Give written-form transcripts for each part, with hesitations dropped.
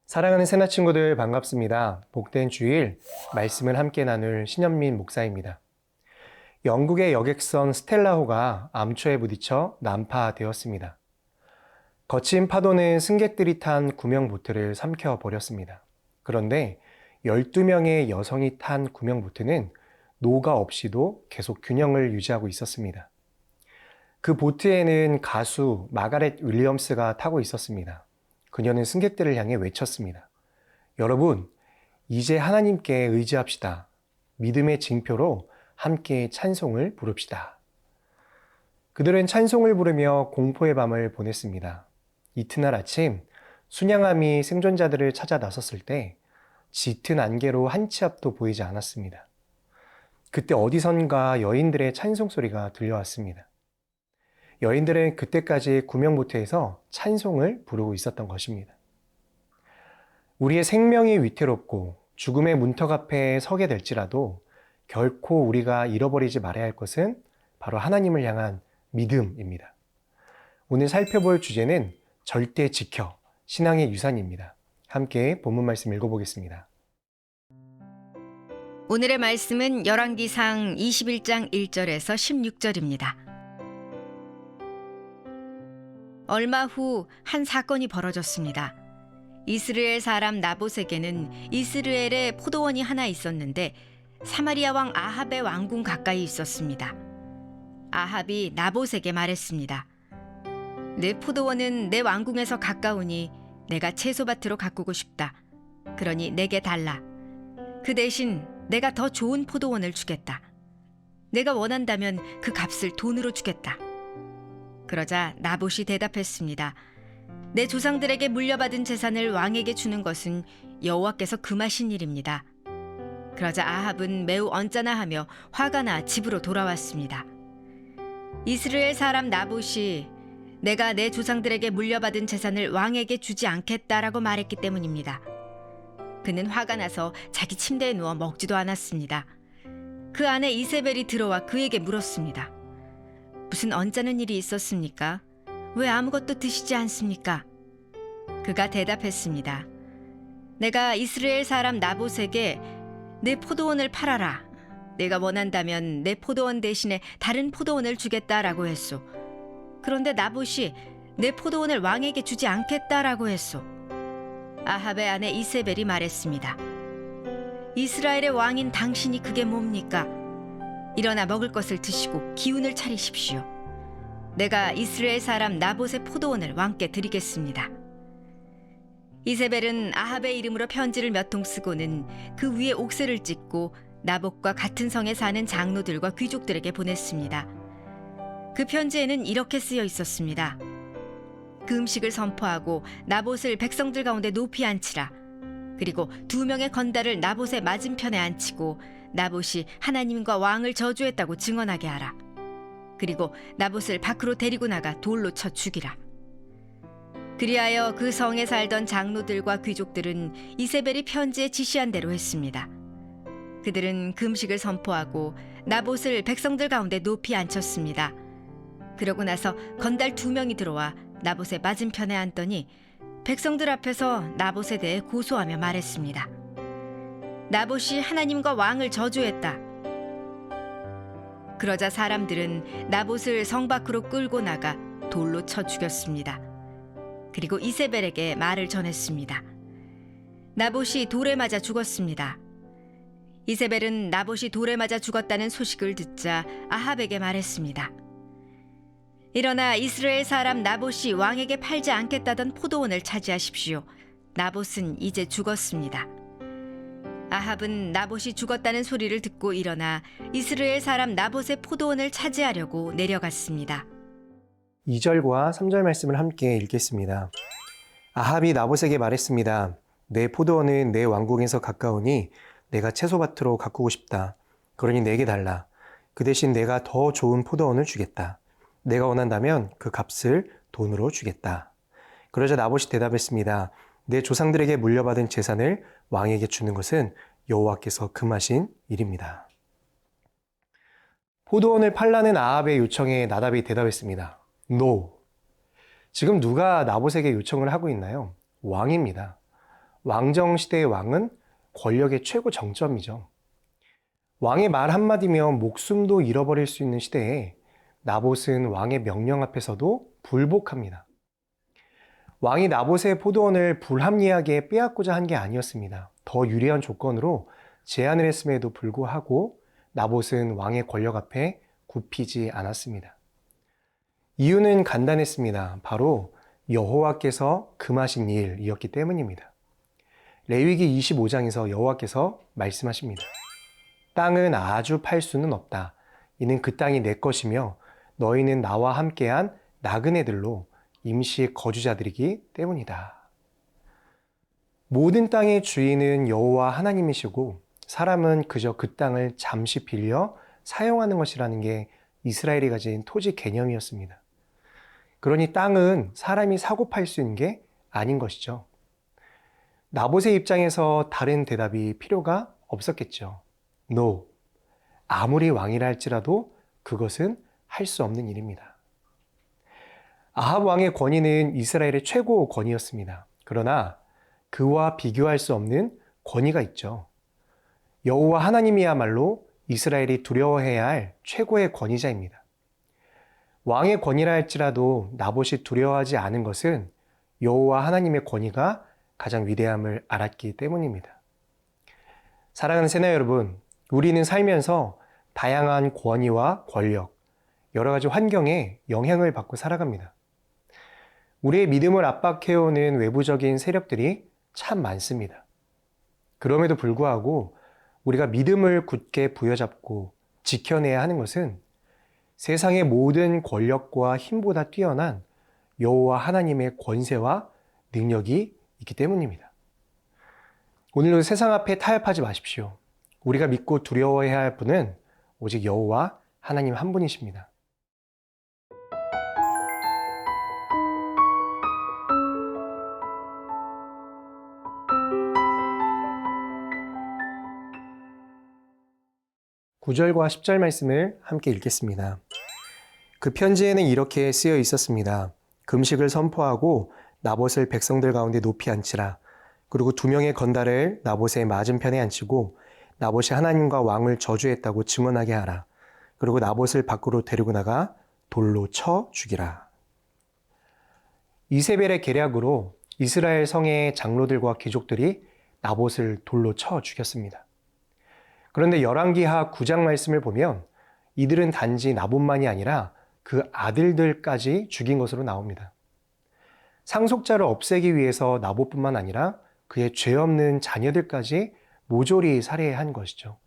사랑하는 새나 친구들 반갑습니다. 복된 주일 말씀을 함께 나눌 신현민 목사입니다. 영국의 여객선 스텔라호가 암초에 부딪혀 난파되었습니다. 거친 파도는 승객들이 탄 구명보트를 삼켜버렸습니다. 그런데 12명의 여성이 탄 구명보트는 노가 없이도 계속 균형을 유지하고 있었습니다. 그 보트에는 가수 마가렛 윌리엄스가 타고 있었습니다. 그녀는 승객들을 향해 외쳤습니다. 여러분, 이제 하나님께 의지합시다. 믿음의 징표로 함께 찬송을 부릅시다. 그들은 찬송을 부르며 공포의 밤을 보냈습니다. 이튿날 아침 순양함이 생존자들을 찾아 나섰을 때 짙은 안개로 한 치 앞도 보이지 않았습니다. 그때 어디선가 여인들의 찬송 소리가 들려왔습니다. 여인들은 그때까지 구명보트에서 찬송을 부르고 있었던 것입니다. 우리의 생명이 위태롭고 죽음의 문턱 앞에 서게 될지라도 결코 우리가 잃어버리지 말아야 할 것은 바로 하나님을 향한 믿음입니다. 오늘 살펴볼 주제는 절대 지켜, 신앙의 유산입니다. 함께 본문 말씀 읽어보겠습니다. 오늘의 말씀은 열왕기상 21장 1절에서 16절입니다. 얼마 후 한 사건이 벌어졌습니다. 이스라엘 사람 나봇에게는 이스라엘에 포도원이 하나 있었는데 사마리아 왕 아합의 왕궁 가까이 있었습니다. 아합이 나봇에게 말했습니다. 내 포도원은 내 왕궁에서 가까우니 내가 채소밭으로 가꾸고 싶다. 그러니 내게 달라. 그 대신 내가 더 좋은 포도원을 주겠다. 내가 원한다면 그 값을 돈으로 주겠다. 그러자 나봇이 대답했습니다. 내 조상들에게 물려받은 재산을 왕에게 주는 것은 여호와께서 금하신 일입니다. 그러자 아합은 매우 언짢아하며 화가 나 집으로 돌아왔습니다. 이스라엘 사람 나봇이 내가 내 조상들에게 물려받은 재산을 왕에게 주지 않겠다라고 말했기 때문입니다. 그는 화가 나서 자기 침대에 누워 먹지도 않았습니다. 그 아내 이세벨이 들어와 그에게 물었습니다. 무슨 언짢은 일이 있었습니까? 왜 아무것도 드시지 않습니까? 그가 대답했습니다. 내가 이스라엘 사람 나봇에게 내 포도원을 팔아라. 내가 원한다면 내 포도원 대신에 다른 포도원을 주겠다라고 했소. 그런데 나봇이 내 포도원을 왕에게 주지 않겠다라고 했소. 아합의 아내 이세벨이 말했습니다. 이스라엘의 왕인 당신이 그게 뭡니까? 일어나 먹을 것을 드시고 기운을 차리십시오. 내가 이스라엘 사람 나봇의 포도원을 왕께 드리겠습니다. 이세벨은 아합의 이름으로 편지를 몇 통 쓰고는 그 위에 옥새를 찍고 나봇과 같은 성에 사는 장로들과 귀족들에게 보냈습니다. 그 편지에는 이렇게 쓰여 있었습니다. 금식을 선포하고 나봇을 백성들 가운데 높이 앉히라. 그리고 2명의 건달을 나봇의 맞은편에 앉히고 나봇이 하나님과 왕을 저주했다고 증언하게 하라. 그리고 나봇을 밖으로 데리고 나가 돌로 쳐 죽이라. 그리하여 그 성에 살던 장로들과 귀족들은 이세벨이 편지에 지시한 대로 했습니다. 그들은 금식을 선포하고 나봇을 백성들 가운데 높이 앉혔습니다. 그러고 나서 건달 2명이 들어와 나봇의 맞은편에 앉더니 백성들 앞에서 나봇에 대해 고소하며 말했습니다. 나봇이 하나님과 왕을 저주했다. 그러자 사람들은 나봇을 성 밖으로 끌고 나가 돌로 쳐 죽였습니다. 그리고 이세벨에게 말을 전했습니다. 나봇이 돌에 맞아 죽었습니다. 이세벨은 나봇이 돌에 맞아 죽었다는 소식을 듣자 아합에게 말했습니다. 일어나 이스라엘 사람 나봇이 왕에게 팔지 않겠다던 포도원을 차지하십시오. 나봇은 이제 죽었습니다. 아합은 나봇이 죽었다는 소리를 듣고 일어나 이스라엘 사람 나봇의 포도원을 차지하려고 내려갔습니다. 2절과 3절 말씀을 함께 읽겠습니다. 아합이 나봇에게 말했습니다. 내 포도원은 내 왕궁에서 가까우니 내가 채소밭으로 가꾸고 싶다. 그러니 내게 달라. 그 대신 내가 더 좋은 포도원을 주겠다. 내가 원한다면 그 값을 돈으로 주겠다. 그러자 나봇이 대답했습니다. 내 조상들에게 물려받은 재산을 왕에게 주는 것은 여호와께서 금하신 일입니다. 포도원을 팔라는 아합의 요청에 나답이 대답했습니다. No. 지금 누가 나봇에게 요청을 하고 있나요? 왕입니다. 왕정 시대의 왕은 권력의 최고 정점이죠. 왕의 말 한마디면 목숨도 잃어버릴 수 있는 시대에 나봇은 왕의 명령 앞에서도 불복합니다. 왕이 나봇의 포도원을 불합리하게 빼앗고자 한 게 아니었습니다. 더 유리한 조건으로 제안을 했음에도 불구하고 나봇은 왕의 권력 앞에 굽히지 않았습니다. 이유는 간단했습니다. 바로 여호와께서 금하신 일이었기 때문입니다. 레위기 25장에서 여호와께서 말씀하십니다. 땅은 아주 팔 수는 없다. 이는 그 땅이 내 것이며 너희는 나와 함께한 나그네들로 임시 거주자들이기 때문이다. 모든 땅의 주인은 여호와 하나님이시고 사람은 그저 그 땅을 잠시 빌려 사용하는 것이라는 게 이스라엘이 가진 토지 개념이었습니다. 그러니 땅은 사람이 사고 팔 수 있는 게 아닌 것이죠. 나봇의 입장에서 다른 대답이 필요가 없었겠죠. No. 아무리 왕이라 할지라도 그것은 할 수 없는 일입니다. 아합 왕의 권위는 이스라엘의 최고 권위였습니다. 그러나 그와 비교할 수 없는 권위가 있죠. 여호와 하나님이야말로 이스라엘이 두려워해야 할 최고의 권위자입니다. 왕의 권위라 할지라도 나봇이 두려워하지 않은 것은 여호와 하나님의 권위가 가장 위대함을 알았기 때문입니다. 사랑하는 새나 여러분, 우리는 살면서 다양한 권위와 권력, 여러 가지 환경에 영향을 받고 살아갑니다. 우리의 믿음을 압박해오는 외부적인 세력들이 참 많습니다. 그럼에도 불구하고 우리가 믿음을 굳게 부여잡고 지켜내야 하는 것은 세상의 모든 권력과 힘보다 뛰어난 여호와 하나님의 권세와 능력이 있기 때문입니다. 오늘도 세상 앞에 타협하지 마십시오. 우리가 믿고 두려워해야 할 분은 오직 여호와 하나님 한 분이십니다. (9절과 10절) 말씀을 함께 읽겠습니다. 그 편지에는 이렇게 쓰여 있었습니다. 금식을 선포하고 나봇을 백성들 가운데 높이 앉히라. 그리고 2명의 건달을 나봇의 맞은편에 앉히고 나봇이 하나님과 왕을 저주했다고 증언하게 하라. 그리고 나봇을 밖으로 데리고 나가 돌로 쳐 죽이라. 이세벨의 계략으로 이스라엘 성의 장로들과 귀족들이 나봇을 돌로 쳐 죽였습니다. 그런데 열왕기하 9장 말씀을 보면 이들은 단지 나봇만이 아니라 그 아들들까지 죽인 것으로 나옵니다. 상속자를 없애기 위해서 나봇뿐만 아니라 그의 죄 없는 자녀들까지 모조리 살해한 것이죠.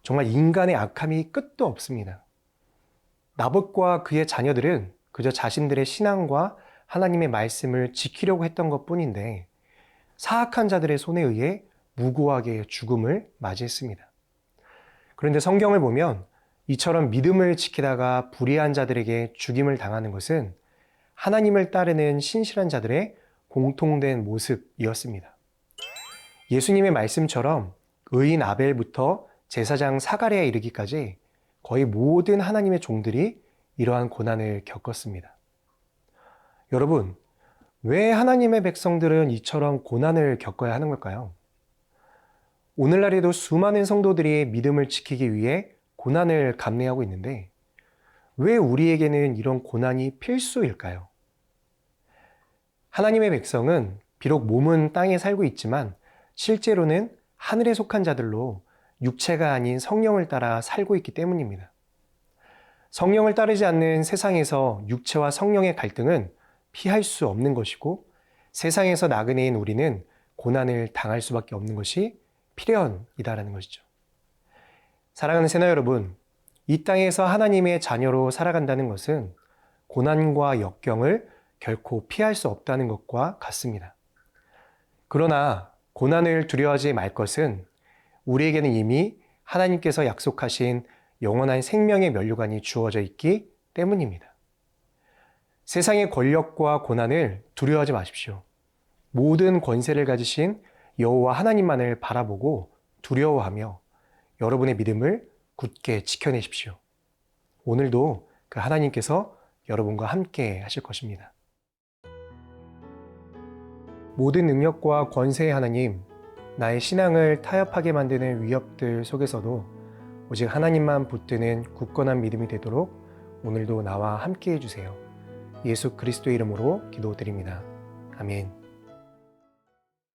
정말 인간의 악함이 끝도 없습니다. 나봇과 그의 자녀들은 그저 자신들의 신앙과 하나님의 말씀을 지키려고 했던 것뿐인데 사악한 자들의 손에 의해 무고하게 죽음을 맞이했습니다. 그런데 성경을 보면 이처럼 믿음을 지키다가 불의한 자들에게 죽임을 당하는 것은 하나님을 따르는 신실한 자들의 공통된 모습이었습니다. 예수님의 말씀처럼 의인 아벨부터 제사장 사가랴에 이르기까지 거의 모든 하나님의 종들이 이러한 고난을 겪었습니다. 여러분, 왜 하나님의 백성들은 이처럼 고난을 겪어야 하는 걸까요? 오늘날에도 수많은 성도들이 믿음을 지키기 위해 고난을 감내하고 있는데 왜 우리에게는 이런 고난이 필수일까요? 하나님의 백성은 비록 몸은 땅에 살고 있지만 실제로는 하늘에 속한 자들로 육체가 아닌 성령을 따라 살고 있기 때문입니다. 성령을 따르지 않는 세상에서 육체와 성령의 갈등은 피할 수 없는 것이고 세상에서 나그네인 우리는 고난을 당할 수밖에 없는 것이 필연이다라는 것이죠. 사랑하는 새나 여러분, 이 땅에서 하나님의 자녀로 살아간다는 것은 고난과 역경을 결코 피할 수 없다는 것과 같습니다. 그러나 고난을 두려워하지 말 것은 우리에게는 이미 하나님께서 약속하신 영원한 생명의 면류관이 주어져 있기 때문입니다. 세상의 권력과 고난을 두려워하지 마십시오. 모든 권세를 가지신 여호와 하나님만을 바라보고 두려워하며 여러분의 믿음을 굳게 지켜내십시오. 오늘도 그 하나님께서 여러분과 함께 하실 것입니다. 모든 능력과 권세의 하나님, 나의 신앙을 타협하게 만드는 위협들 속에서도 오직 하나님만 붙드는 굳건한 믿음이 되도록 오늘도 나와 함께 해주세요. 예수 그리스도의 이름으로 기도드립니다. 아멘.